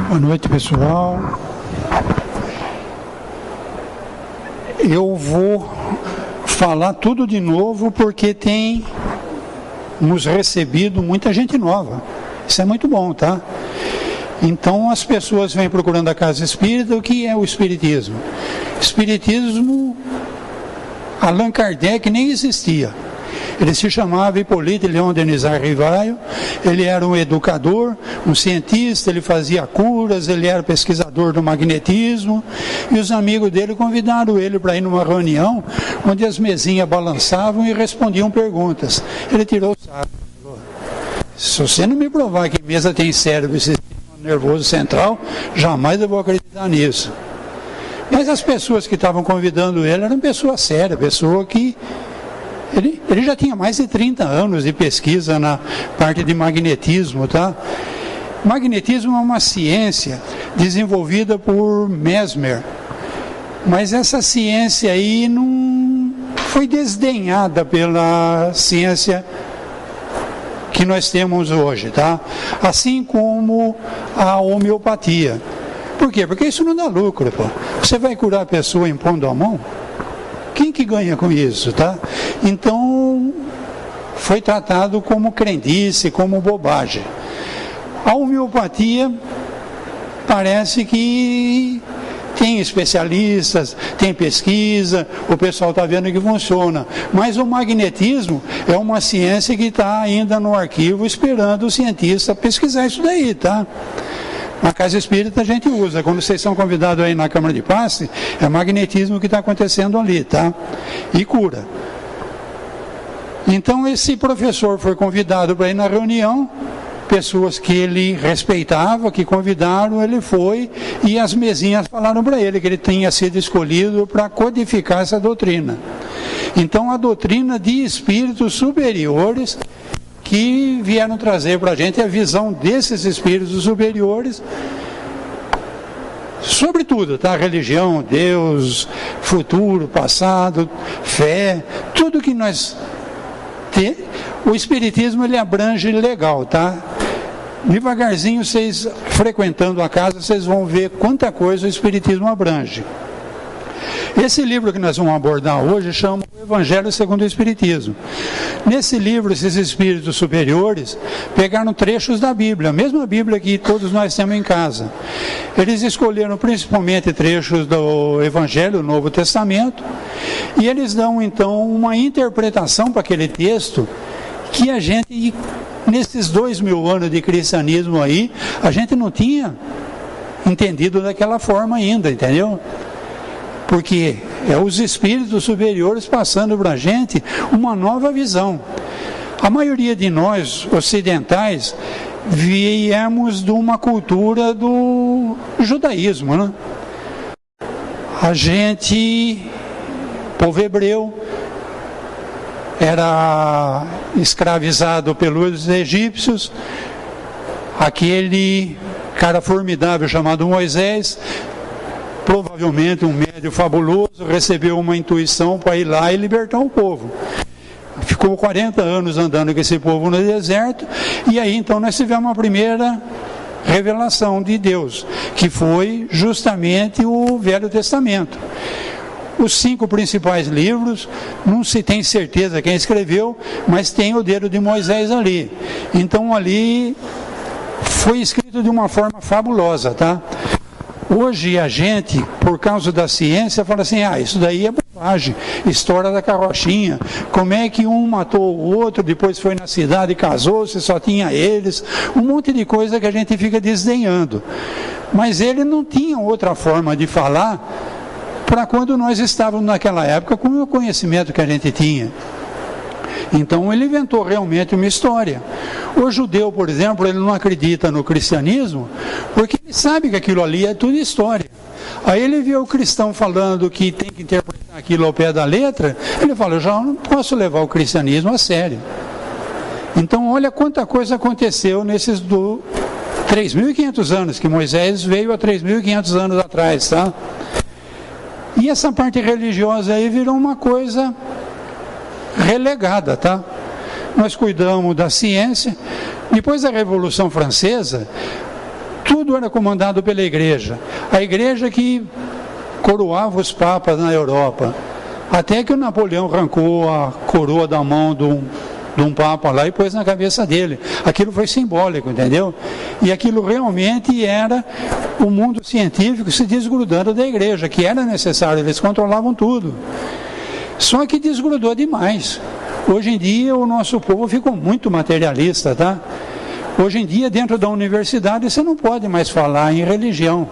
Boa noite, pessoal. Eu vou falar tudo de novo porque tem nos recebido muita gente nova. Isso é muito bom, tá? Então as pessoas vêm procurando a casa espírita. O que é o espiritismo? Espiritismo, Allan Kardec nem existia. Ele se chamava Hippolyte Léon Denis Rivaio. Ele era um educador, um cientista, ele fazia curas, ele era pesquisador do magnetismo, e os amigos dele convidaram ele para ir numa reunião onde as mesinhas balançavam e respondiam perguntas. Ele tirou o saco. Se você não me provar que mesa tem cérebro e sistema nervoso central, jamais eu vou acreditar nisso. Mas as pessoas que estavam convidando ele eram pessoas sérias, pessoa que ele já tinha mais de 30 anos de pesquisa na parte de magnetismo, tá? Magnetismo é uma ciência desenvolvida por Mesmer, mas essa ciência aí não foi desdenhada pela ciência que nós temos hoje, tá? Assim como a homeopatia. Por quê? Porque isso não dá lucro, pô. Você vai curar a pessoa impondo a mão? Quem que ganha com isso, tá? Então, foi tratado como crendice, como bobagem. A homeopatia parece que tem especialistas, tem pesquisa, o pessoal está vendo que funciona. Mas o magnetismo é uma ciência que está ainda no arquivo esperando o cientista pesquisar isso daí, tá? Na casa espírita a gente usa, quando vocês são convidados aí na Câmara de Passe, é magnetismo que está acontecendo ali, tá? E cura. Então esse professor foi convidado para ir na reunião, pessoas que ele respeitava, que convidaram, ele foi, e as mesinhas falaram para ele que ele tinha sido escolhido para codificar essa doutrina. Então a doutrina de espíritos superiores que vieram trazer para a gente a visão desses espíritos superiores sobre tudo, tá? Religião, Deus, futuro, passado, fé, tudo que nós temos. O espiritismo ele abrange legal, tá? Devagarzinho, vocês frequentando a casa, vocês vão ver quanta coisa o espiritismo abrange. Esse livro que nós vamos abordar hoje chama o Evangelho segundo o Espiritismo. Nesse livro, esses espíritos superiores pegaram trechos da Bíblia, a mesma Bíblia que todos nós temos em casa. Eles escolheram principalmente trechos do Evangelho, do Novo Testamento, e eles dão então uma interpretação para aquele texto que a gente, nesses 2000 anos de cristianismo aí, a gente não tinha entendido daquela forma ainda, entendeu? Porque é os espíritos superiores passando para a gente uma nova visão. A maioria de nós, ocidentais, viemos de uma cultura do judaísmo, né? A gente, povo hebreu, era escravizado pelos egípcios, aquele cara formidável chamado Moisés, provavelmente um médium fabuloso, recebeu uma intuição para ir lá e libertar o povo. Ficou 40 anos andando com esse povo no deserto, e aí então nós tivemos a primeira revelação de Deus, que foi justamente o Velho Testamento. Os 5 principais livros, não se tem certeza quem escreveu, mas tem o dedo de Moisés ali. Então ali foi escrito de uma forma fabulosa, tá? Hoje a gente, por causa da ciência, fala assim, isso daí é bobagem, história da carrochinha, como é que um matou o outro, depois foi na cidade e casou-se, só tinha eles, um monte de coisa que a gente fica desdenhando. Mas ele não tinha outra forma de falar para quando nós estávamos naquela época com o conhecimento que a gente tinha. Então ele inventou realmente uma história. O judeu, por exemplo, ele não acredita no cristianismo porque ele sabe que aquilo ali é tudo história. Aí ele vê o cristão falando que tem que interpretar aquilo ao pé da letra, ele fala, eu já não posso levar o cristianismo a sério. Então olha quanta coisa aconteceu nesses 3.500 anos, que Moisés veio há 3.500 anos atrás, tá? E essa parte religiosa aí virou uma coisa relegada, tá? Nós cuidamos da ciência. Depois da Revolução Francesa, Tudo era comandado pela igreja. A igreja que coroava os papas na Europa. Até que o Napoleão arrancou a coroa da mão de um papa lá e pôs na cabeça dele. Aquilo foi simbólico, entendeu? E aquilo realmente era o mundo científico se desgrudando da igreja, que era necessário, eles controlavam tudo. Só que desgrudou demais. Hoje em dia o nosso povo ficou muito materialista, tá? Hoje em dia, dentro da universidade, você não pode mais falar em religião.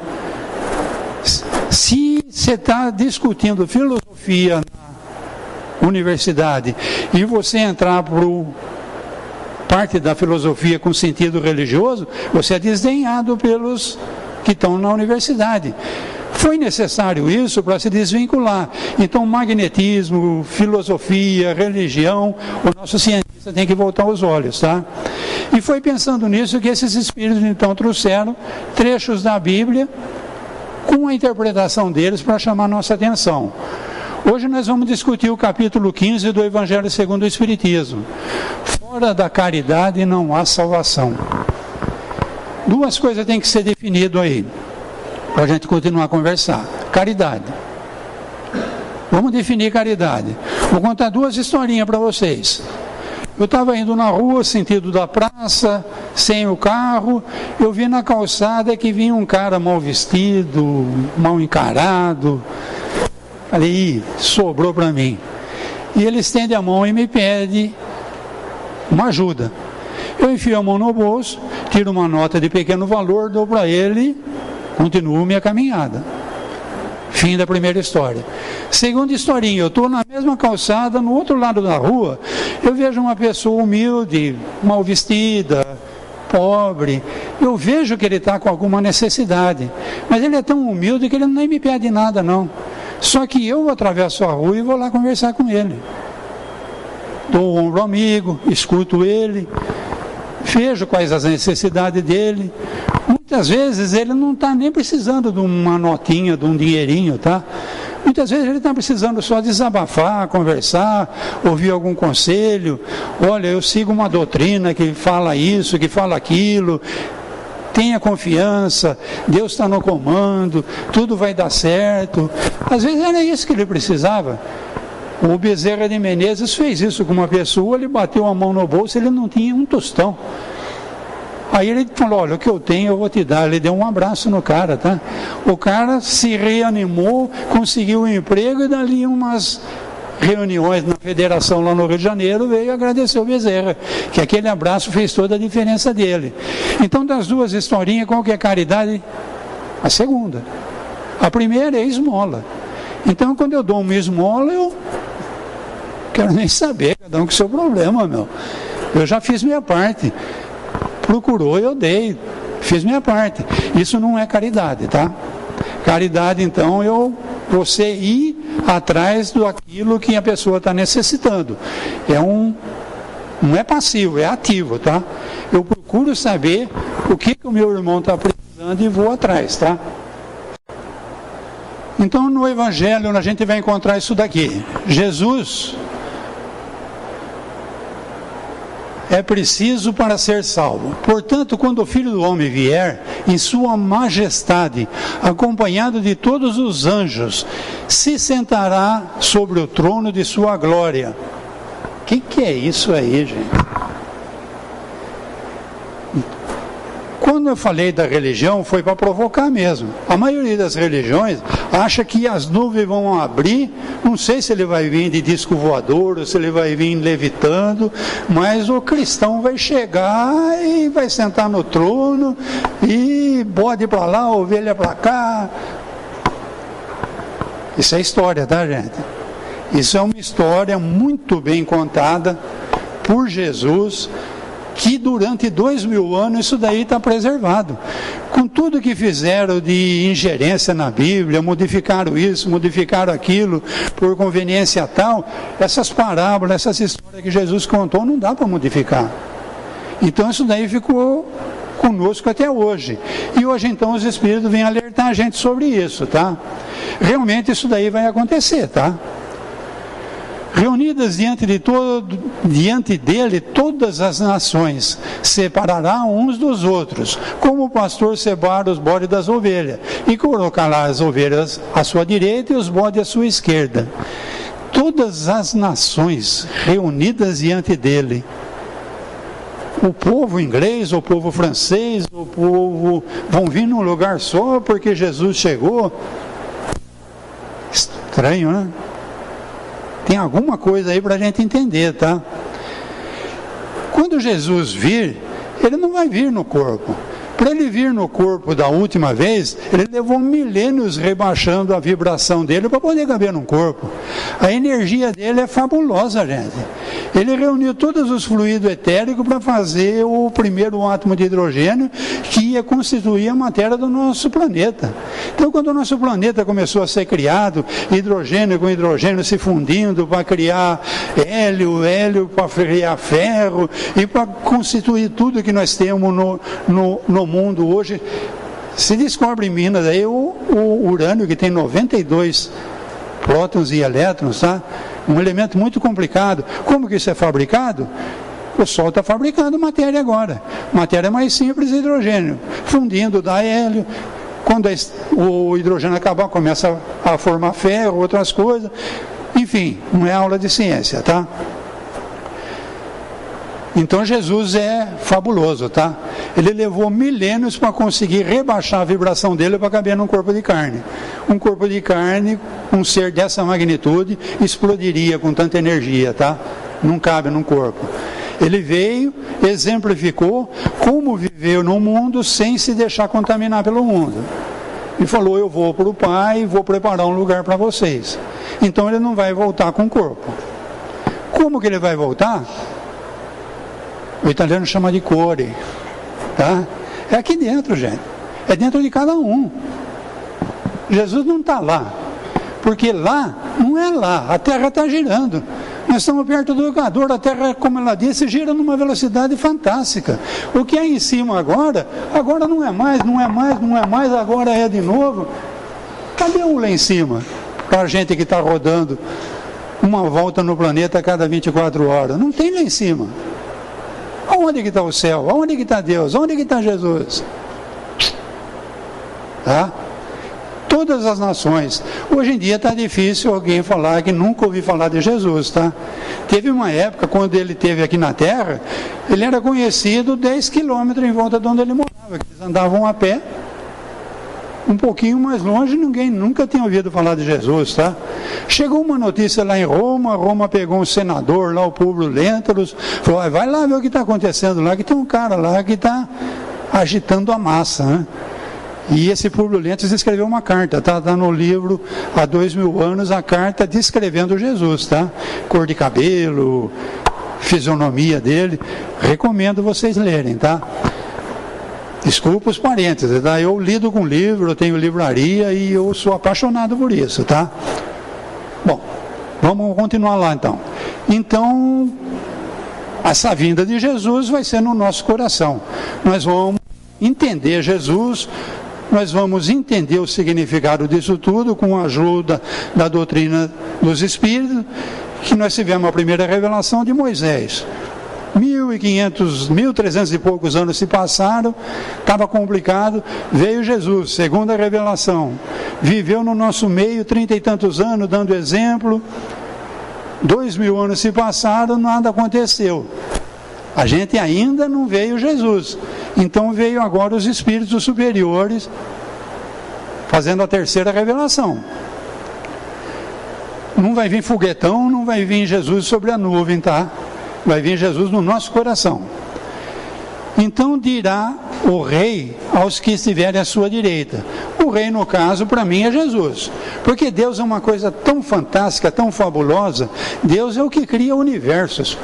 Se você está discutindo filosofia na universidade e você entrar para parte da filosofia com sentido religioso, você é desdenhado pelos que estão na universidade. Foi necessário isso para se desvincular. Então, magnetismo, filosofia, religião, o nosso cientista tem que voltar os olhos, tá? E foi pensando nisso que esses espíritos então trouxeram trechos da Bíblia com a interpretação deles para chamar nossa atenção. Hoje nós vamos discutir o capítulo 15 do Evangelho segundo o Espiritismo. Fora da caridade não há salvação. Duas coisas têm que ser definidas aí, para a gente continuar a conversar. Caridade. Vamos definir caridade. Vou contar duas historinhas para vocês. Eu estava indo na rua, sentido da praça, sem o carro, eu vi na calçada que vinha um cara mal vestido, mal encarado. Falei, sobrou para mim. E ele estende a mão e me pede uma ajuda. Eu enfio a mão no bolso, tiro uma nota de pequeno valor, dou para ele, continuo minha caminhada. Fim da primeira história. Segunda historinha, eu estou na mesma calçada, no outro lado da rua, eu vejo uma pessoa humilde, mal vestida, pobre, eu vejo que ele está com alguma necessidade, mas ele é tão humilde que ele nem me pede nada não. Só que eu atravesso a rua e vou lá conversar com ele. Dou o ombro ao amigo, escuto ele, vejo quais as necessidades dele. Muitas vezes ele não está nem precisando de uma notinha, de um dinheirinho, tá? Muitas vezes ele está precisando só desabafar, conversar, ouvir algum conselho. Olha, eu sigo uma doutrina que fala isso, que fala aquilo. Tenha confiança, Deus está no comando, tudo vai dar certo. Às vezes era isso que ele precisava. O Bezerra de Menezes fez isso com uma pessoa, ele bateu a mão no bolso, ele não tinha um tostão. Aí ele falou, olha, o que eu tenho eu vou te dar. Ele deu um abraço no cara, tá? O cara se reanimou, conseguiu um emprego e dali umas reuniões na federação lá no Rio de Janeiro, veio agradecer o Bezerra, que aquele abraço fez toda a diferença dele. Então, das duas historinhas, qual que é a caridade? A segunda. A primeira é esmola. Então, quando eu dou uma esmola, eu quero nem saber, cada um com o seu problema, meu. Eu já fiz minha parte. Procurou, eu dei, fiz minha parte. Isso não é caridade, tá? Caridade, então, você ir atrás daquilo que a pessoa está necessitando. Não é passivo, é ativo, tá? Eu procuro saber o que o meu irmão está precisando e vou atrás, tá? Então, no Evangelho, a gente vai encontrar isso daqui. Jesus é preciso para ser salvo. Portanto, quando o Filho do Homem vier, em sua majestade, acompanhado de todos os anjos, se sentará sobre o trono de sua glória. O que é isso aí, gente? Quando eu falei da religião, foi para provocar mesmo. A maioria das religiões acha que as nuvens vão abrir, não sei se ele vai vir de disco voador, ou se ele vai vir levitando, mas o cristão vai chegar e vai sentar no trono, e bode para lá, ovelha para cá. Isso é história, tá, gente? Isso é uma história muito bem contada por Jesus, que durante 2000 anos isso daí está preservado. Com tudo que fizeram de ingerência na Bíblia, modificaram isso, modificaram aquilo, por conveniência tal, essas parábolas, essas histórias que Jesus contou, não dá para modificar. Então isso daí ficou conosco até hoje. E hoje então os Espíritos vêm alertar a gente sobre isso, tá? Realmente isso daí vai acontecer, tá? Reunidas diante dele todas as nações, separará uns dos outros, como o pastor separa os bodes das ovelhas, e colocará as ovelhas à sua direita e os bodes à sua esquerda. Todas as nações reunidas diante dele, o povo inglês, o povo francês, o povo vão vir num lugar só porque Jesus chegou. Estranho, né? Tem alguma coisa aí para a gente entender, tá? Quando Jesus vir, ele não vai vir no corpo. Para ele vir no corpo da última vez, ele levou milênios rebaixando a vibração dele para poder caber no corpo. A energia dele é fabulosa, gente. Ele reuniu todos os fluidos etéricos para fazer o primeiro átomo de hidrogênio que ia constituir a matéria do nosso planeta. Então, quando o nosso planeta começou a ser criado, hidrogênio com hidrogênio se fundindo para criar hélio para criar ferro e para constituir tudo que nós temos no mundo hoje, se descobre em Minas aí o urânio, que tem 92 prótons e elétrons, tá? Um elemento muito complicado. Como que isso é fabricado? O Sol está fabricando matéria agora. Matéria mais simples, hidrogênio. Fundindo dá hélio. Quando o hidrogênio acabar, começa a formar ferro, outras coisas. Enfim, não é aula de ciência, tá? Então Jesus é fabuloso, tá? Ele levou milênios para conseguir rebaixar a vibração dele para caber num corpo de carne. Um corpo de carne, um ser dessa magnitude, explodiria com tanta energia, tá? Não cabe num corpo. Ele veio, exemplificou como viveu no mundo sem se deixar contaminar pelo mundo. E falou, eu vou para o Pai e vou preparar um lugar para vocês. Então ele não vai voltar com o corpo. Como que ele vai voltar? O italiano chama de core, tá? É aqui dentro, gente. É dentro de cada um. Jesus não está lá, porque lá não é lá. A Terra está girando. Nós estamos perto do Equador. A Terra, como ela disse, gira numa velocidade fantástica. O que é em cima agora não é mais, não é mais, não é mais, agora é de novo. Cadê o lá em cima? Para a gente que está rodando uma volta no planeta a cada 24 horas. Não tem lá em cima. Aonde que está o céu? Aonde que está Deus? Aonde que está Jesus? Tá? Todas as nações. Hoje em dia está difícil alguém falar que nunca ouviu falar de Jesus, tá? Teve uma época, quando ele esteve aqui na Terra, ele era conhecido 10 quilômetros em volta de onde ele morava. Eles andavam a pé. Um pouquinho mais longe, ninguém nunca tinha ouvido falar de Jesus, tá? Chegou uma notícia lá em Roma pegou um senador lá, o Públio Lentulus, falou, vai lá ver o que está acontecendo lá, que tem um cara lá que está agitando a massa, né? E esse Públio Lentulus escreveu uma carta, tá no livro, há 2000 anos, a carta descrevendo Jesus, tá? Cor de cabelo, fisionomia dele, recomendo vocês lerem, tá? Desculpa os parênteses, tá? Eu lido com livro, eu tenho livraria e eu sou apaixonado por isso, tá? Bom, vamos continuar lá então. Então, essa vinda de Jesus vai ser no nosso coração. Nós vamos entender Jesus, nós vamos entender o significado disso tudo com a ajuda da doutrina dos Espíritos, que nós tivemos a primeira revelação de Moisés. 1.300 e poucos anos se passaram, estava complicado, veio Jesus, segunda revelação, viveu no nosso meio 30 e tantos anos, dando exemplo, 2000 anos se passaram, nada aconteceu, a gente ainda não veio Jesus, então veio agora os espíritos superiores, fazendo a terceira revelação. Não vai vir foguetão, não vai vir Jesus sobre a nuvem, tá? Vai vir Jesus no nosso coração. Então dirá o rei aos que estiverem à sua direita. O rei, no caso, para mim é Jesus. Porque Deus é uma coisa tão fantástica, tão fabulosa. Deus é o que cria universos.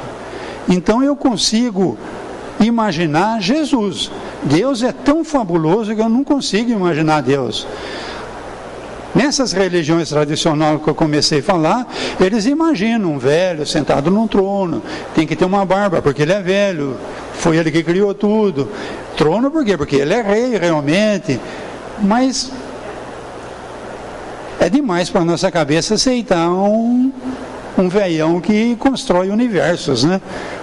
Então eu consigo imaginar Jesus. Deus é tão fabuloso que eu não consigo imaginar Deus. Nessas religiões tradicionais que eu comecei a falar, eles imaginam um velho sentado num trono, tem que ter uma barba, porque ele é velho, foi ele que criou tudo. Trono por quê? Porque ele é rei realmente, mas é demais para a nossa cabeça aceitar um um velhão que constrói universos, né?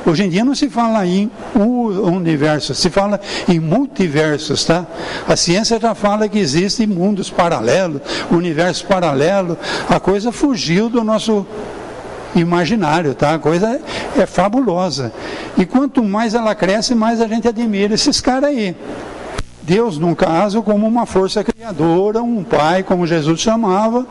Hoje em dia não se fala em universo, se fala em multiversos, tá? A ciência já fala que existem mundos paralelos, universos paralelos. A coisa fugiu do nosso imaginário, tá? A coisa é fabulosa. E quanto mais ela cresce, mais a gente admira esses caras aí. Deus, num caso, como uma força criadora, um pai, como Jesus chamava,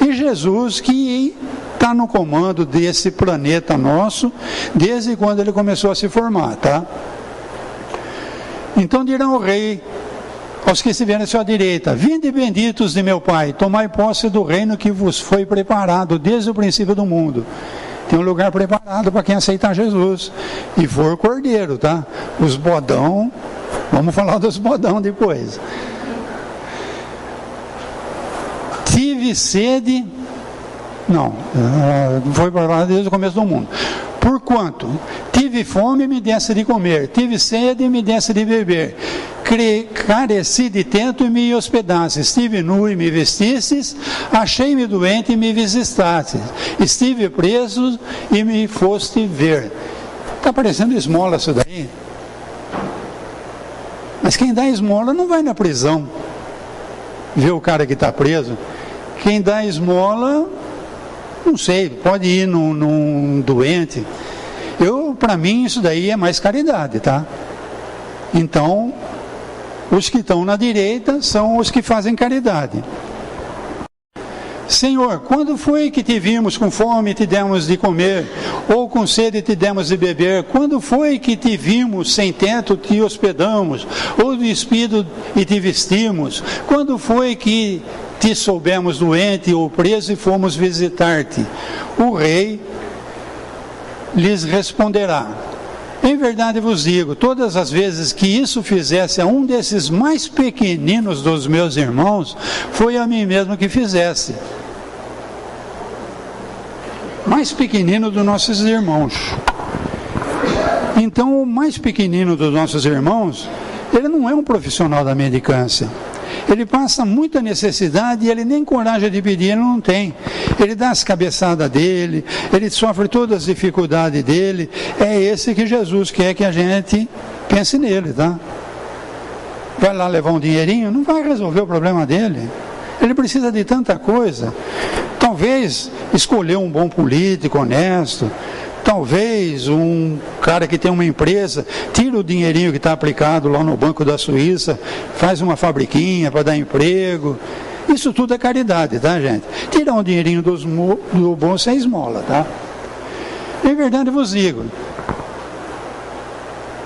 e Jesus que está no comando desse planeta nosso, desde quando ele começou a se formar, tá? Então dirá o rei aos que estiverem à sua direita: vinde benditos de meu Pai, tomai posse do reino que vos foi preparado desde o princípio do mundo. Tem um lugar preparado para quem aceitar Jesus e for cordeiro, tá? Os bodão, vamos falar dos bodão depois. Tive sede, não foi preparado desde o começo do mundo. Porquanto tive fome e me desse de comer, tive sede e me desse de beber, careci de tento e me hospedastes, estive nu e me vestistes, achei-me doente e me visitastes, estive preso e me foste ver. Está parecendo esmola isso daí? Mas quem dá esmola não vai na prisão ver o cara que está preso. Quem dá esmola, não sei, pode ir num doente. Para mim, isso daí é mais caridade, tá? Então, os que estão na direita são os que fazem caridade. Senhor, quando foi que te vimos com fome e te demos de comer, ou com sede e te demos de beber? Quando foi que te vimos sem teto, te hospedamos, ou despido e te vestimos? Quando foi que te soubemos doente ou preso e fomos visitar-te? O rei lhes responderá: em verdade vos digo, todas as vezes que isso fizesse a um desses mais pequeninos dos meus irmãos, foi a mim mesmo que fizesse. Mais pequenino dos nossos irmãos. Então, o mais pequenino dos nossos irmãos, ele não é um profissional da mendicância. Ele passa muita necessidade e ele nem coragem de pedir, ele não tem. Ele dá as cabeçadas dele, ele sofre todas as dificuldades dele. É esse que Jesus quer que a gente pense nele, tá? Vai lá levar um dinheirinho, não vai resolver o problema dele. Ele precisa de tanta coisa. Talvez escolher um bom político honesto, talvez um cara que tem uma empresa, tira o dinheirinho que está aplicado lá no Banco da Suíça, faz uma fabriquinha para dar emprego. Isso tudo é caridade, tá, gente? Tirar um dinheirinho do bolso é esmola, tá? Em verdade vos digo,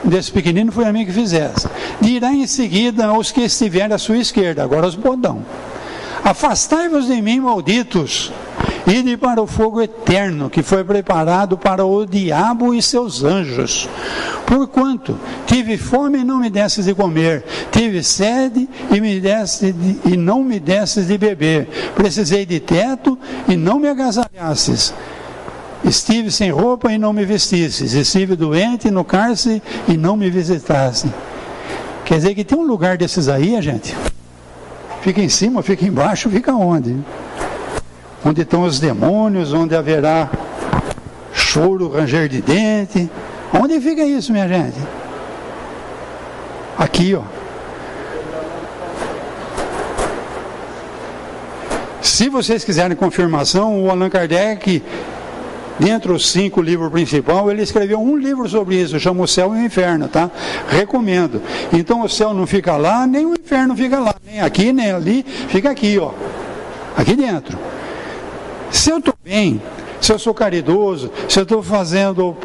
desse pequenino foi a mim que fizesse. Dirá em seguida aos que estiverem à sua esquerda, agora os bodão: afastai-vos de mim, malditos, ide para o fogo eterno, que foi preparado para o diabo e seus anjos. Porquanto tive fome e não me desses de comer, tive sede e não me desses de beber, precisei de teto e não me agasalhastes, estive sem roupa e não me vestistes, estive doente no cárcere e não me visitaste. Quer dizer que tem um lugar desses aí, gente? Fica em cima, fica embaixo, fica onde? Onde estão os demônios, onde haverá choro, ranger de dente. Onde fica isso, minha gente? Aqui, ó. Se vocês quiserem confirmação, o Allan Kardec, dentre os 5 livros principais, ele escreveu um livro sobre isso, chama O Céu e o Inferno, tá? Recomendo. Então o céu não fica lá, nem o inferno fica lá, nem aqui, nem ali, fica aqui, ó. Aqui dentro. Se eu estou bem, se eu sou caridoso, se eu estou fazendo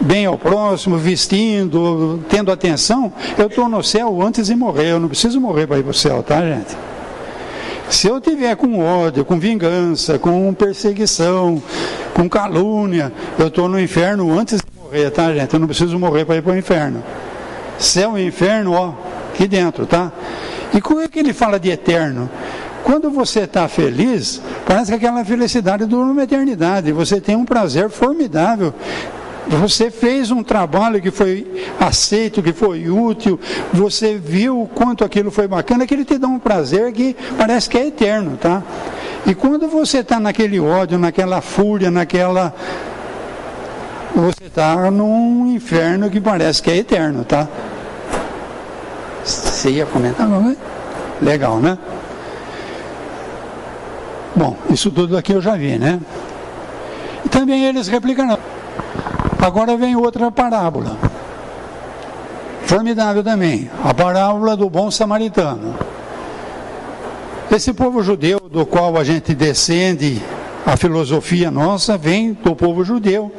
bem ao próximo, vestindo, tendo atenção, eu estou no céu antes de morrer. Eu não preciso morrer para ir para o céu, tá, gente? Se eu tiver com ódio, com vingança, com perseguição, com calúnia, eu estou no inferno antes de morrer, tá, gente? Eu não preciso morrer para ir para o inferno. Céu e inferno, ó, aqui dentro, tá? E como é que ele fala de eterno? Quando você está feliz, parece que aquela felicidade dura uma eternidade. Você tem um prazer formidável. Você fez um trabalho que foi aceito, que foi útil. Você viu o quanto aquilo foi bacana, que ele te dá um prazer que parece que é eterno, tá? E quando você está naquele ódio, naquela fúria, você está num inferno que parece que é eterno, tá? Você ia comentar alguma coisa? Legal, né? Bom, isso tudo aqui eu já vi, né? E também eles replicaram. Agora vem outra parábola. Formidável também. A parábola do bom samaritano. Esse povo judeu do qual a gente descende, a filosofia nossa vem do povo judeu.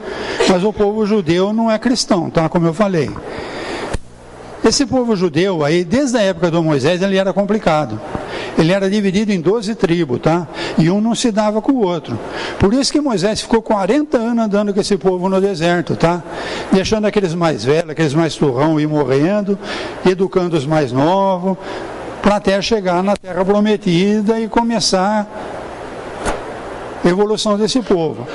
Mas o povo judeu não é cristão, tá? Como eu falei. Esse povo judeu aí, desde a época do Moisés, ele era complicado. Ele era dividido em 12 tribos, tá? E um não se dava com o outro. Por isso que Moisés ficou 40 anos andando com esse povo no deserto, tá? Deixando aqueles mais velhos, aqueles mais turrão ir morrendo, educando os mais novos, para até chegar na terra prometida e começar a evolução desse povo.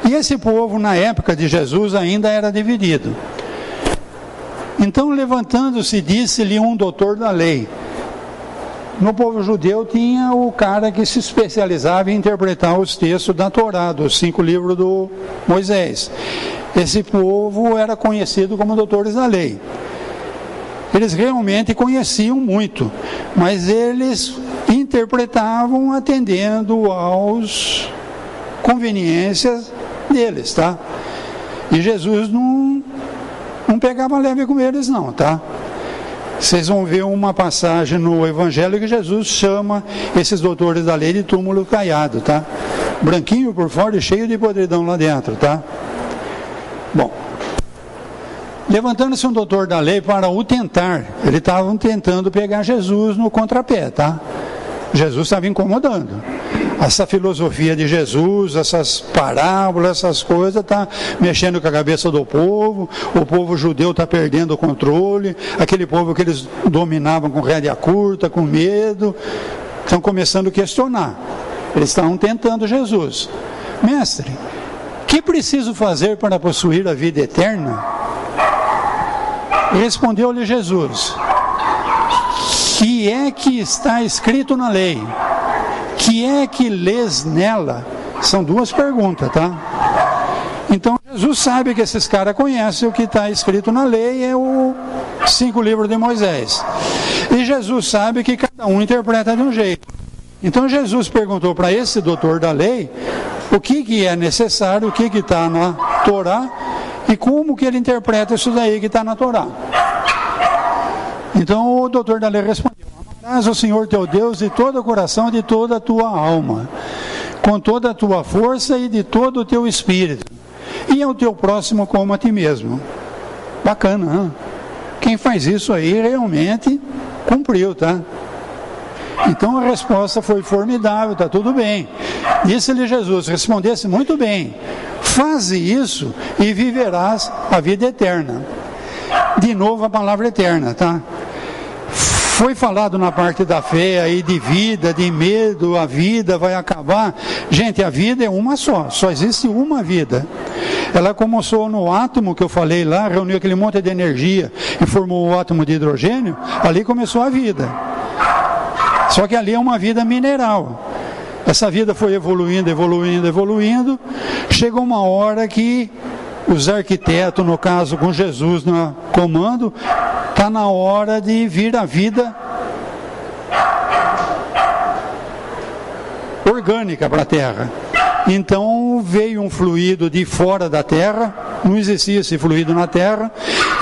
E esse povo, na época de Jesus, ainda era dividido. Então, levantando-se, disse-lhe um doutor da lei. No povo judeu tinha o cara que se especializava em interpretar os textos da Torá, dos 5 livros do Moisés. Esse povo era conhecido como doutores da lei. Eles realmente conheciam muito, mas eles interpretavam atendendo às conveniências deles, tá? E Jesus não pegava leve com eles não, tá? Vocês vão ver uma passagem no Evangelho que Jesus chama esses doutores da lei de túmulo caiado, tá? Branquinho por fora e cheio de podridão lá dentro, tá? Bom, levantando-se um doutor da lei para o tentar, eles estavam tentando pegar Jesus no contrapé, tá? Jesus estava incomodando. Essa filosofia de Jesus, essas parábolas, essas coisas, está mexendo com a cabeça do povo. O povo judeu está perdendo o controle. Aquele povo que eles dominavam com rédea curta, com medo, estão começando a questionar. Eles estavam tentando Jesus. Mestre, o que preciso fazer para possuir a vida eterna? Respondeu-lhe Jesus: que é que está escrito na lei? Que é que lês nela? São 2 perguntas, tá? Então Jesus sabe que esses caras conhecem o que está escrito na lei, é os 5 livros de Moisés. E Jesus sabe que cada um interpreta de um jeito. Então Jesus perguntou para esse doutor da lei o que é necessário, o que está na Torá e como que ele interpreta isso daí que está na Torá. Então o doutor da lei respondeu: amarás o Senhor teu Deus de todo o coração e de toda a tua alma, com toda a tua força e de todo o teu espírito, e ao teu próximo como a ti mesmo. Bacana, né? Quem faz isso aí realmente cumpriu, tá? Então a resposta foi formidável, tá tudo bem. Disse-lhe Jesus: respondesse muito bem, faze isso e viverás a vida eterna. De novo a palavra eterna, tá? Foi falado na parte da fé aí de vida, de medo, a vida vai acabar. Gente, a vida é uma só existe uma vida. Ela começou no átomo que eu falei lá, reuniu aquele monte de energia e formou o átomo de hidrogênio, ali começou a vida. Só que ali é uma vida mineral. Essa vida foi evoluindo, chegou uma hora que os arquitetos, no caso com Jesus no comando, está na hora de vir a vida orgânica para a Terra. Então veio um fluido de fora da Terra, não existia esse fluido na Terra,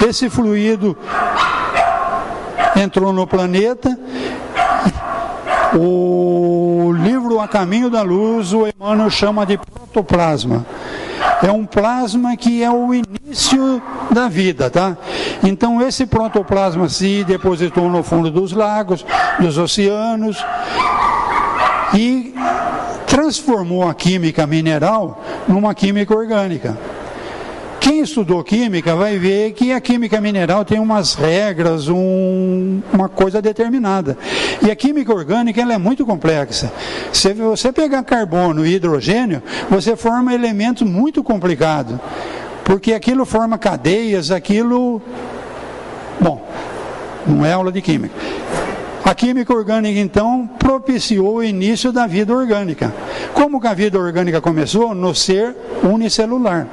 esse fluido entrou no planeta. O livro A Caminho da Luz, o Emmanuel chama de protoplasma. É um plasma que é o início da vida, tá? Então esse protoplasma se depositou no fundo dos lagos, dos oceanos e transformou a química mineral numa química orgânica. Quem estudou química vai ver que a química mineral tem umas regras, uma coisa determinada. E a química orgânica ela é muito complexa. Se você pegar carbono e hidrogênio, você forma elementos muito complicados. Porque aquilo forma cadeias, aquilo... Bom, não é aula de química. A química orgânica, então, propiciou o início da vida orgânica. Como que a vida orgânica começou? No ser unicelular.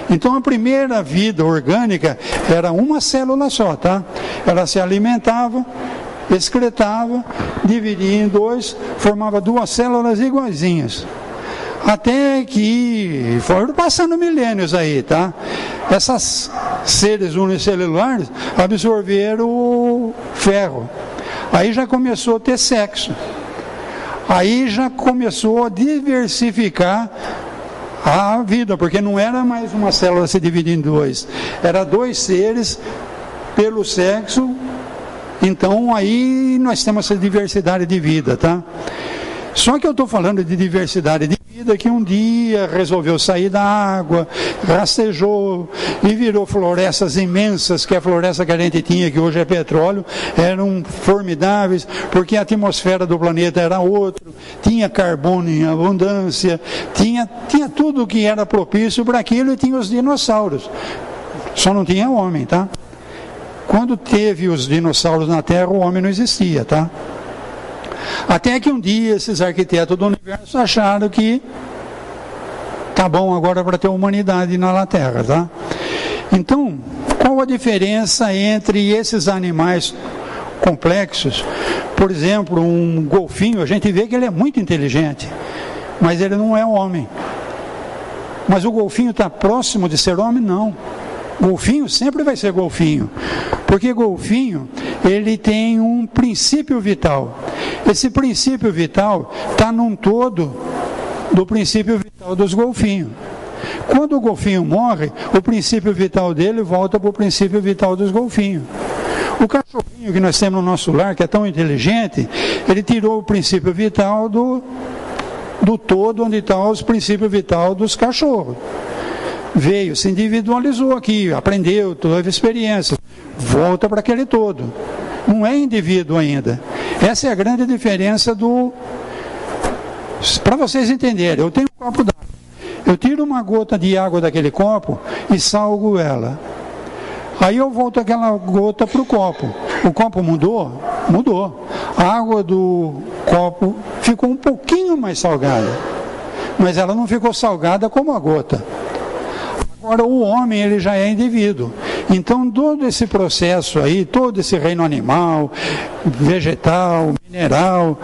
Então, a primeira vida orgânica era uma célula só, tá? Ela se alimentava, excretava, dividia em dois, formava duas células iguaizinhas. Até que foram passando milênios aí, tá? Essas seres unicelulares absorveram o ferro. Aí já começou a ter sexo. Aí já começou a diversificar a vida, porque não era mais uma célula se dividir em dois. Era dois seres pelo sexo. Então aí nós temos essa diversidade de vida, tá? Só que eu estou falando de diversidade de vida que um dia resolveu sair da água, rastejou e virou florestas imensas, que a floresta que a gente tinha, que hoje é petróleo, eram formidáveis, porque a atmosfera do planeta era outro, tinha carbono em abundância, tinha tudo que era propício para aquilo e tinha os dinossauros. Só não tinha homem, tá? Quando teve os dinossauros na Terra, o homem não existia, tá? Até que um dia esses arquitetos do universo acharam que tá bom agora para ter humanidade na Terra, tá? Então, qual a diferença entre esses animais complexos? Por exemplo, um golfinho, a gente vê que ele é muito inteligente, mas ele não é homem. Mas o golfinho está próximo de ser homem? Não. Golfinho sempre vai ser golfinho, porque golfinho ele tem um princípio vital. Esse princípio vital está num todo do princípio vital dos golfinhos. Quando o golfinho morre, o princípio vital dele volta para o princípio vital dos golfinhos. O cachorrinho que nós temos no nosso lar, que é tão inteligente, ele tirou o princípio vital do todo onde está os princípios vitais dos cachorros. Veio, se individualizou aqui, aprendeu, teve experiência, volta para aquele todo. Não é indivíduo ainda. Essa é a grande diferença do... Para vocês entenderem, eu tenho um copo d'água. Eu tiro uma gota de água daquele copo e salgo ela. Aí eu volto aquela gota para o copo. O copo mudou? Mudou. A água do copo ficou um pouquinho mais salgada. Mas ela não ficou salgada como a gota. Agora o homem ele já é indivíduo. Então todo esse processo aí, todo esse reino animal, vegetal, mineral,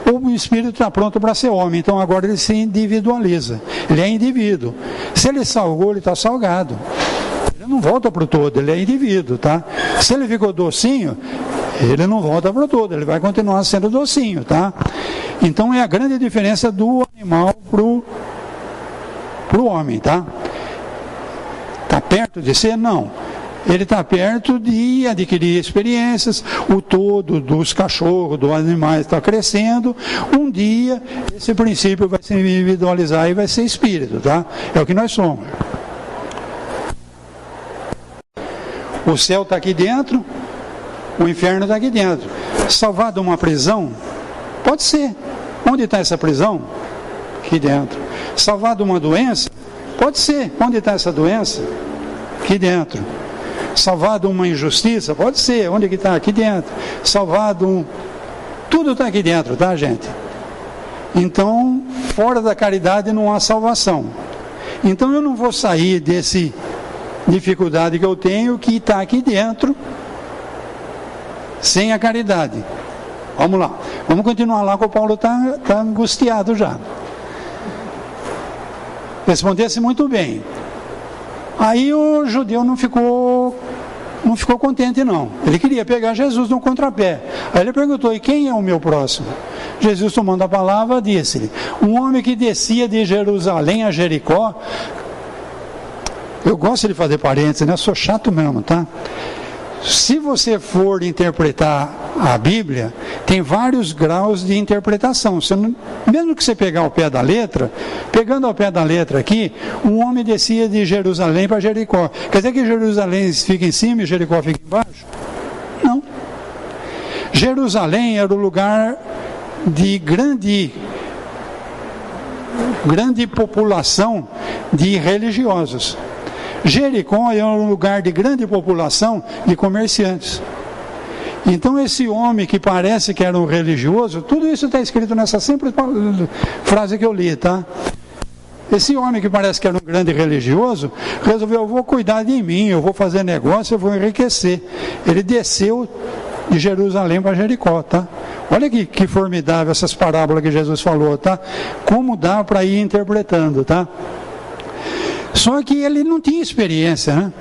o espírito está pronto para ser homem. Então agora ele se individualiza. Ele é indivíduo. Se ele salgou, ele está salgado. Ele não volta para o todo, ele é indivíduo, tá? Se ele ficou docinho, ele não volta para o todo, ele vai continuar sendo docinho, tá? Então é a grande diferença do animal pro homem, tá? Está perto de ser? Não. Ele está perto de adquirir experiências, o todo dos cachorros, dos animais está crescendo. Um dia, esse princípio vai se individualizar e vai ser espírito, tá? É o que nós somos. O céu está aqui dentro, o inferno está aqui dentro. Salvar de uma prisão? Pode ser. Onde está essa prisão? Aqui dentro. Salvar de uma doença? Pode ser. Onde está essa doença? Aqui dentro. Salvar de uma injustiça? Pode ser. Onde que está? Aqui dentro. Salvar de um... Tudo está aqui dentro, tá, gente? Então, fora da caridade não há salvação. Então eu não vou sair desse dificuldade que eu tenho, que está aqui dentro, sem a caridade. Vamos lá. Vamos continuar lá, que o Paulo está angustiado já. Respondesse muito bem. Aí o judeu não ficou contente não. Ele queria pegar Jesus no contrapé. Aí ele perguntou, e quem é o meu próximo? Jesus, tomando a palavra, disse-lhe, um homem que descia de Jerusalém a Jericó. Eu gosto de fazer parênteses, né? Eu sou chato mesmo, tá? Se você for interpretar a Bíblia, tem vários graus de interpretação. Mesmo que você pegar ao pé da letra, pegando ao pé da letra aqui, um homem descia de Jerusalém para Jericó. Quer dizer que Jerusalém fica em cima e Jericó fica embaixo? Não. Jerusalém era o lugar de grande população de religiosos. Jericó é um lugar de grande população de comerciantes. Então esse homem que parece que era um religioso, tudo isso está escrito nessa simples frase que eu li, tá? Esse homem que parece que era um grande religioso, resolveu, eu vou cuidar de mim, eu vou fazer negócio, eu vou enriquecer. Ele desceu de Jerusalém para Jericó, tá? Olha que formidável essas parábolas que Jesus falou, tá? Como dá para ir interpretando, tá? Só que ele não tinha experiência, né?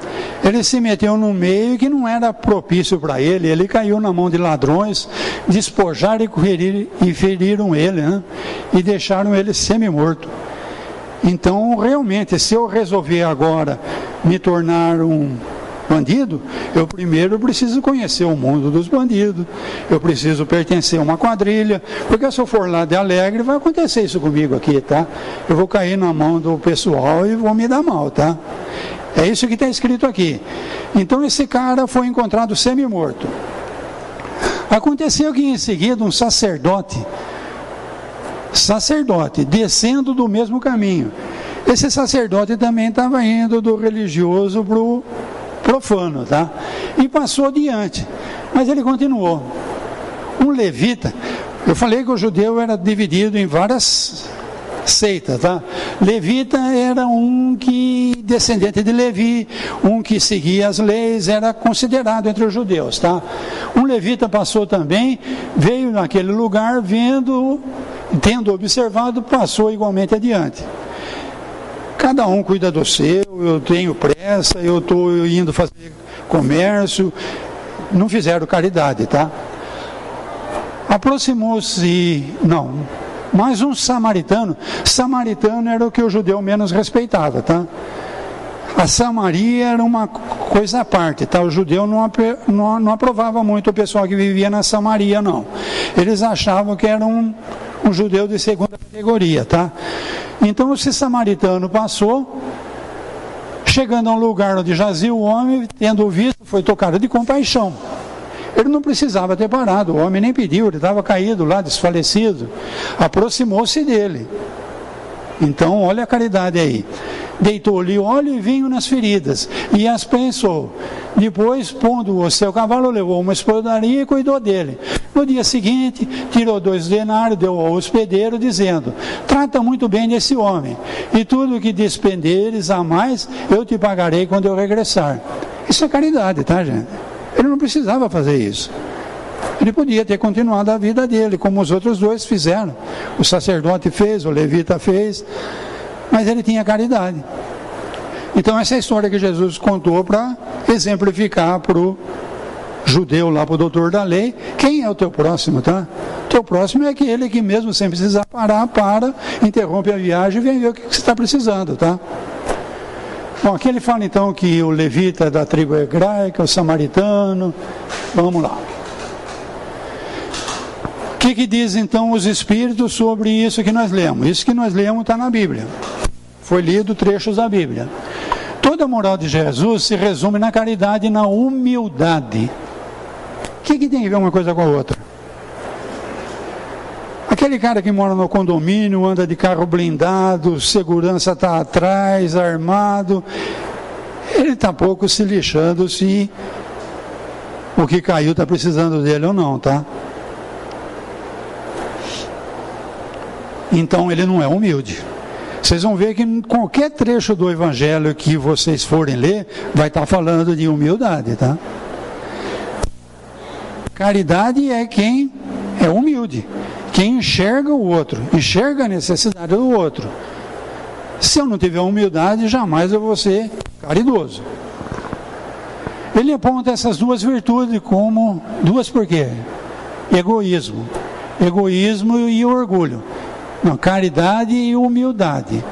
Ele se meteu num meio que não era propício para ele, ele caiu na mão de ladrões, despojaram e feriram ele, né? E deixaram ele semi-morto. Então, realmente, se eu resolver agora me tornar um bandido, eu primeiro preciso conhecer o mundo dos bandidos, eu preciso pertencer a uma quadrilha, porque se eu for lá de alegre, vai acontecer isso comigo aqui, tá? Eu vou cair na mão do pessoal e vou me dar mal, tá? É isso que está escrito aqui. Então esse cara foi encontrado semi-morto. Aconteceu que em seguida um sacerdote, descendo do mesmo caminho. Esse sacerdote também estava indo do religioso para o profano, tá? E passou adiante, mas ele continuou. Um levita, eu falei que o judeu era dividido em várias seitas, tá? Levita era um que, descendente de Levi, um que seguia as leis, era considerado entre os judeus, tá? Um levita passou também, veio naquele lugar, tendo observado, passou igualmente adiante. Cada um cuida do seu, eu tenho pressa, eu estou indo fazer comércio, não fizeram caridade, tá? Aproximou-se, mais um samaritano era o que o judeu menos respeitava, tá? A Samaria era uma coisa à parte, tá? O judeu não aprovava muito o pessoal que vivia na Samaria, não. Eles achavam que era um judeu de segunda categoria, tá? Então esse samaritano passou, chegando a um lugar onde jazia o homem, tendo visto, foi tocado de compaixão. Ele não precisava ter parado, o homem nem pediu, ele estava caído lá, desfalecido. Aproximou-se dele. Então, olha a caridade aí. Deitou-lhe óleo e vinho nas feridas, e as prensou. Depois, pondo o seu cavalo, levou uma hospedaria e cuidou dele. No dia seguinte, tirou 2 denários, deu ao hospedeiro, dizendo: trata muito bem desse homem, e tudo o que despenderes a mais, eu te pagarei quando eu regressar. Isso é caridade, tá, gente? Ele não precisava fazer isso. Ele podia ter continuado a vida dele, como os outros dois fizeram. O sacerdote fez, o levita fez, mas ele tinha caridade. Então essa é a história que Jesus contou para exemplificar para o judeu lá, para o doutor da lei, quem é o teu próximo, tá? O teu próximo é aquele que mesmo sem precisar parar, interrompe a viagem e vem ver o que você está precisando, tá? Bom, aqui ele fala então que o levita da tribo hebraica, o samaritano, vamos lá. O que diz então os Espíritos sobre isso que nós lemos? Isso que nós lemos está na Bíblia. Foi lido trechos da Bíblia. Toda a moral de Jesus se resume na caridade e na humildade. O que tem a ver uma coisa com a outra? Aquele cara que mora no condomínio, anda de carro blindado, segurança está atrás, armado, ele está pouco se lixando se o que caiu está precisando dele ou não, tá? Então ele não é humilde. Vocês vão ver que em qualquer trecho do Evangelho que vocês forem ler, vai estar falando de humildade, tá? Caridade é quem é humilde, quem enxerga o outro, enxerga a necessidade do outro. Se eu não tiver humildade, jamais eu vou ser caridoso. Ele aponta essas duas virtudes como duas por quê? Egoísmo e orgulho. Não, caridade e humildade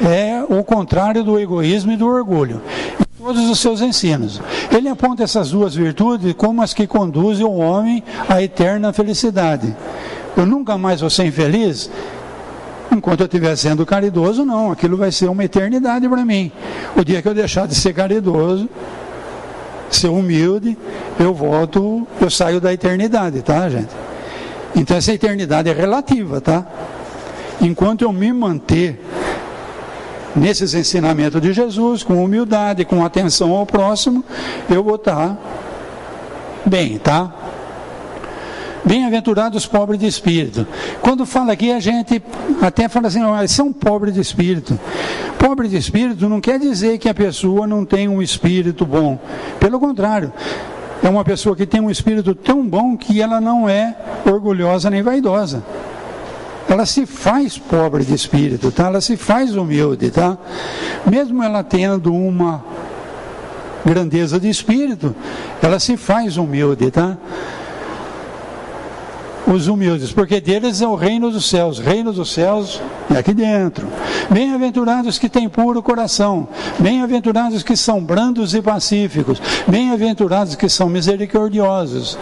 é o contrário do egoísmo e do orgulho. Em todos os seus ensinos. Ele aponta essas duas virtudes como as que conduzem o homem à eterna felicidade. Eu nunca mais vou ser infeliz enquanto eu estiver sendo caridoso, não. Aquilo vai ser uma eternidade para mim. O dia que eu deixar de ser caridoso, ser humilde, eu saio da eternidade, tá, gente? Então essa eternidade é relativa, tá? Enquanto eu me manter nesses ensinamentos de Jesus, com humildade, com atenção ao próximo, eu vou estar bem, tá? Bem-aventurados os pobres de espírito. Quando fala aqui, a gente até fala assim, eles são pobres de espírito. Pobre de espírito não quer dizer que a pessoa não tem um espírito bom. Pelo contrário, é uma pessoa que tem um espírito tão bom que ela não é orgulhosa nem vaidosa. Ela se faz pobre de espírito, tá? Ela se faz humilde, tá? Mesmo ela tendo uma grandeza de espírito, ela se faz humilde, tá? Os humildes, porque deles é o reino dos céus. Reino dos céus é aqui dentro. Bem-aventurados que têm puro coração. Bem-aventurados que são brandos e pacíficos. Bem-aventurados que são misericordiosos.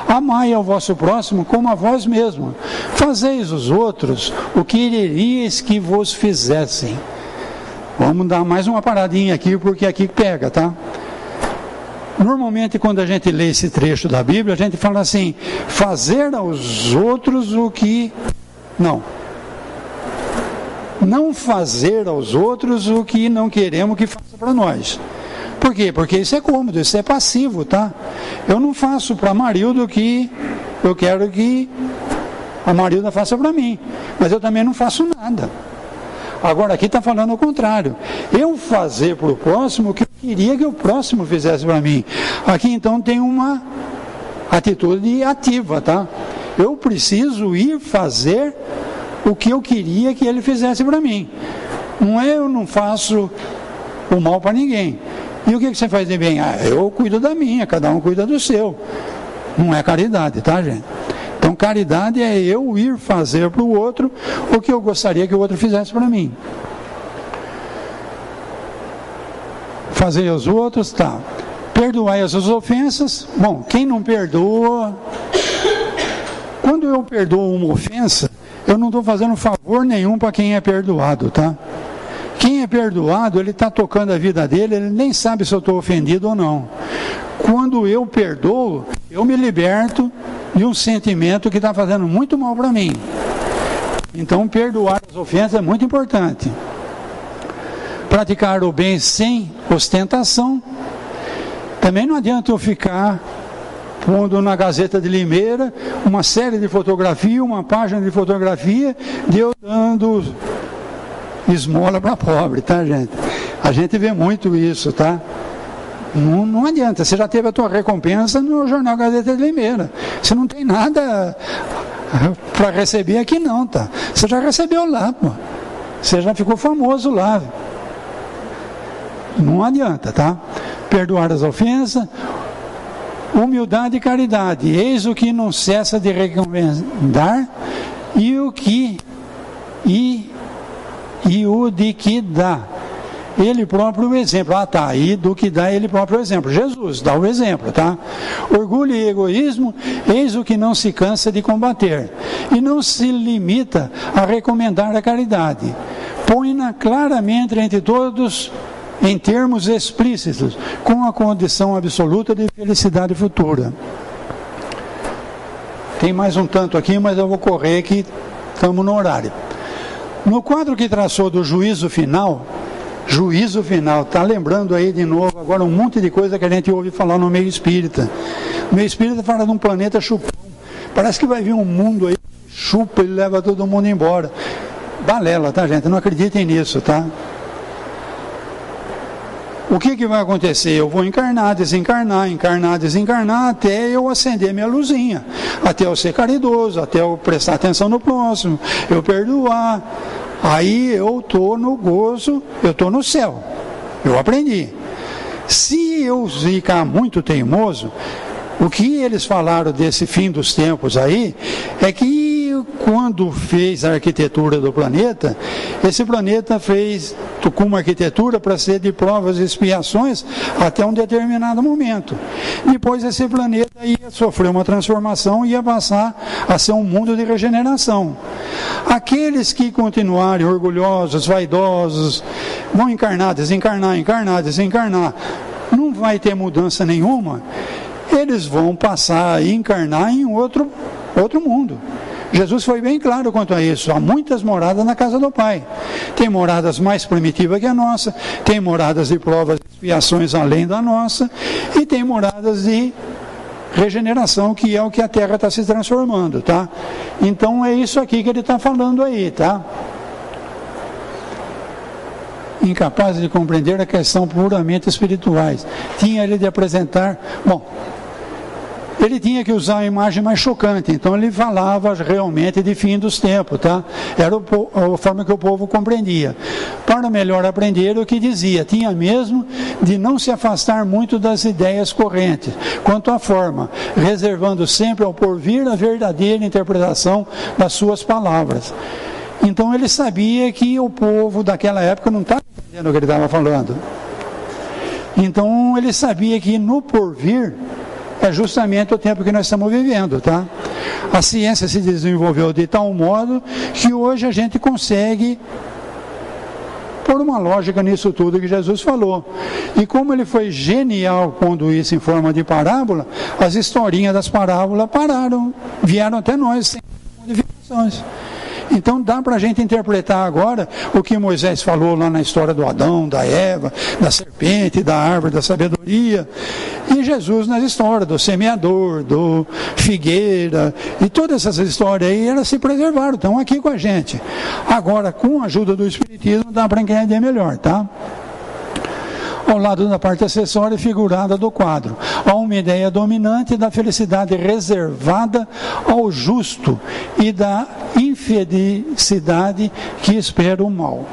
Amai ao vosso próximo como a vós mesmo. Fazeis os outros o que quereríeis que vos fizessem. Vamos dar mais uma paradinha aqui, porque aqui pega, tá? Normalmente, quando a gente lê esse trecho da Bíblia, a gente fala assim, fazer aos outros o que... Não fazer aos outros o que não queremos que faça para nós. Por quê? Porque isso é cômodo, isso é passivo, tá? Eu não faço para a Marilda o que eu quero que a Marilda faça para mim, mas eu também não faço nada. Agora aqui está falando o contrário. Eu fazer para o próximo o que eu queria que o próximo fizesse para mim. Aqui então tem uma atitude ativa, tá? Eu preciso ir fazer o que eu queria que ele fizesse para mim. Não é eu não faço o mal para ninguém. E o que você faz de bem? Eu cuido da minha, cada um cuida do seu. Não é caridade, tá, gente? Então, caridade é eu ir fazer para o outro o que eu gostaria que o outro fizesse para mim. Fazer aos outros, tá. Perdoai as suas ofensas. Bom, quem não perdoa... Quando eu perdoo uma ofensa, eu não estou fazendo favor nenhum para quem é perdoado, tá? Quem é perdoado, ele está tocando a vida dele, ele nem sabe se eu estou ofendido ou não. Quando eu perdoo, eu me liberto de um sentimento que está fazendo muito mal para mim. Então, perdoar as ofensas é muito importante. Praticar o bem sem ostentação. Também não adianta eu ficar pondo na Gazeta de Limeira uma série de fotografia, uma página de fotografia de eu dando esmola para pobre, tá, gente? A gente vê muito isso, tá? Não adianta, você já teve a tua recompensa no jornal Gazeta de Limeira. Você não tem nada para receber aqui não, tá? Você já recebeu lá, pô. Você já ficou famoso lá. Não adianta, tá? Perdoar as ofensas, humildade e caridade. Eis o que não cessa de recomendar e o de que dá. Ele próprio o exemplo. E do que dá ele próprio o exemplo. Jesus dá o exemplo, tá? Orgulho e egoísmo, eis o que não se cansa de combater. E não se limita a recomendar a caridade. Põe-na claramente entre todos em termos explícitos, com a condição absoluta de felicidade futura. Tem mais um tanto aqui, mas eu vou correr que estamos no horário. No quadro que traçou do juízo final, está lembrando aí de novo agora um monte de coisa que a gente ouve falar no meio espírita. O meio espírita fala de um planeta chupão. Parece que vai vir um mundo aí que chupa e leva todo mundo embora. Balela, tá, gente? Não acreditem nisso, tá? O que vai acontecer? Eu vou encarnar, desencarnar, até eu acender minha luzinha, até eu ser caridoso, até eu prestar atenção no próximo, eu perdoar. Aí eu estou no gozo, eu estou no céu. Eu aprendi. Se eu ficar muito teimoso, o que eles falaram desse fim dos tempos aí, é que quando fez a arquitetura do planeta, esse planeta fez com uma arquitetura para ser de provas e expiações até um determinado momento. Depois esse planeta ia sofrer uma transformação e ia passar a ser um mundo de regeneração. Aqueles que continuarem orgulhosos, vaidosos, vão encarnar, desencarnar, não vai ter mudança nenhuma, eles vão passar a encarnar em outro mundo. Jesus foi bem claro quanto a isso. Há muitas moradas na casa do Pai. Tem moradas mais primitivas que a nossa, tem moradas de provas e expiações além da nossa, e tem moradas de regeneração, que é o que a Terra está se transformando, tá? Então é isso aqui que ele está falando aí, tá? Incapaz de compreender a questão puramente espirituais. Tinha ele de apresentar... Bom, ele tinha que usar a imagem mais chocante, então ele falava realmente de fim dos tempos, tá? Era a forma que o povo compreendia. Para melhor aprender o que dizia, tinha mesmo de não se afastar muito das ideias correntes, quanto à forma, reservando sempre ao porvir a verdadeira interpretação das suas palavras. Então ele sabia que o povo daquela época não estava entendendo o que ele estava falando. Então ele sabia que no porvir é justamente o tempo que nós estamos vivendo, tá? A ciência se desenvolveu de tal modo que hoje a gente consegue pôr uma lógica nisso tudo que Jesus falou. E como ele foi genial quando isso em forma de parábola, as historinhas das parábolas vieram até nós sem modificações. Então dá para a gente interpretar agora o que Moisés falou lá na história do Adão, da Eva, da serpente, da árvore da sabedoria, e Jesus nas histórias do semeador, do figueira, e todas essas histórias aí, elas se preservaram, estão aqui com a gente. Agora, com a ajuda do Espiritismo, dá para entender melhor, tá? Ao lado da parte acessória e figurada do quadro, há uma ideia dominante da felicidade reservada ao justo e da infelicidade que espera o mal.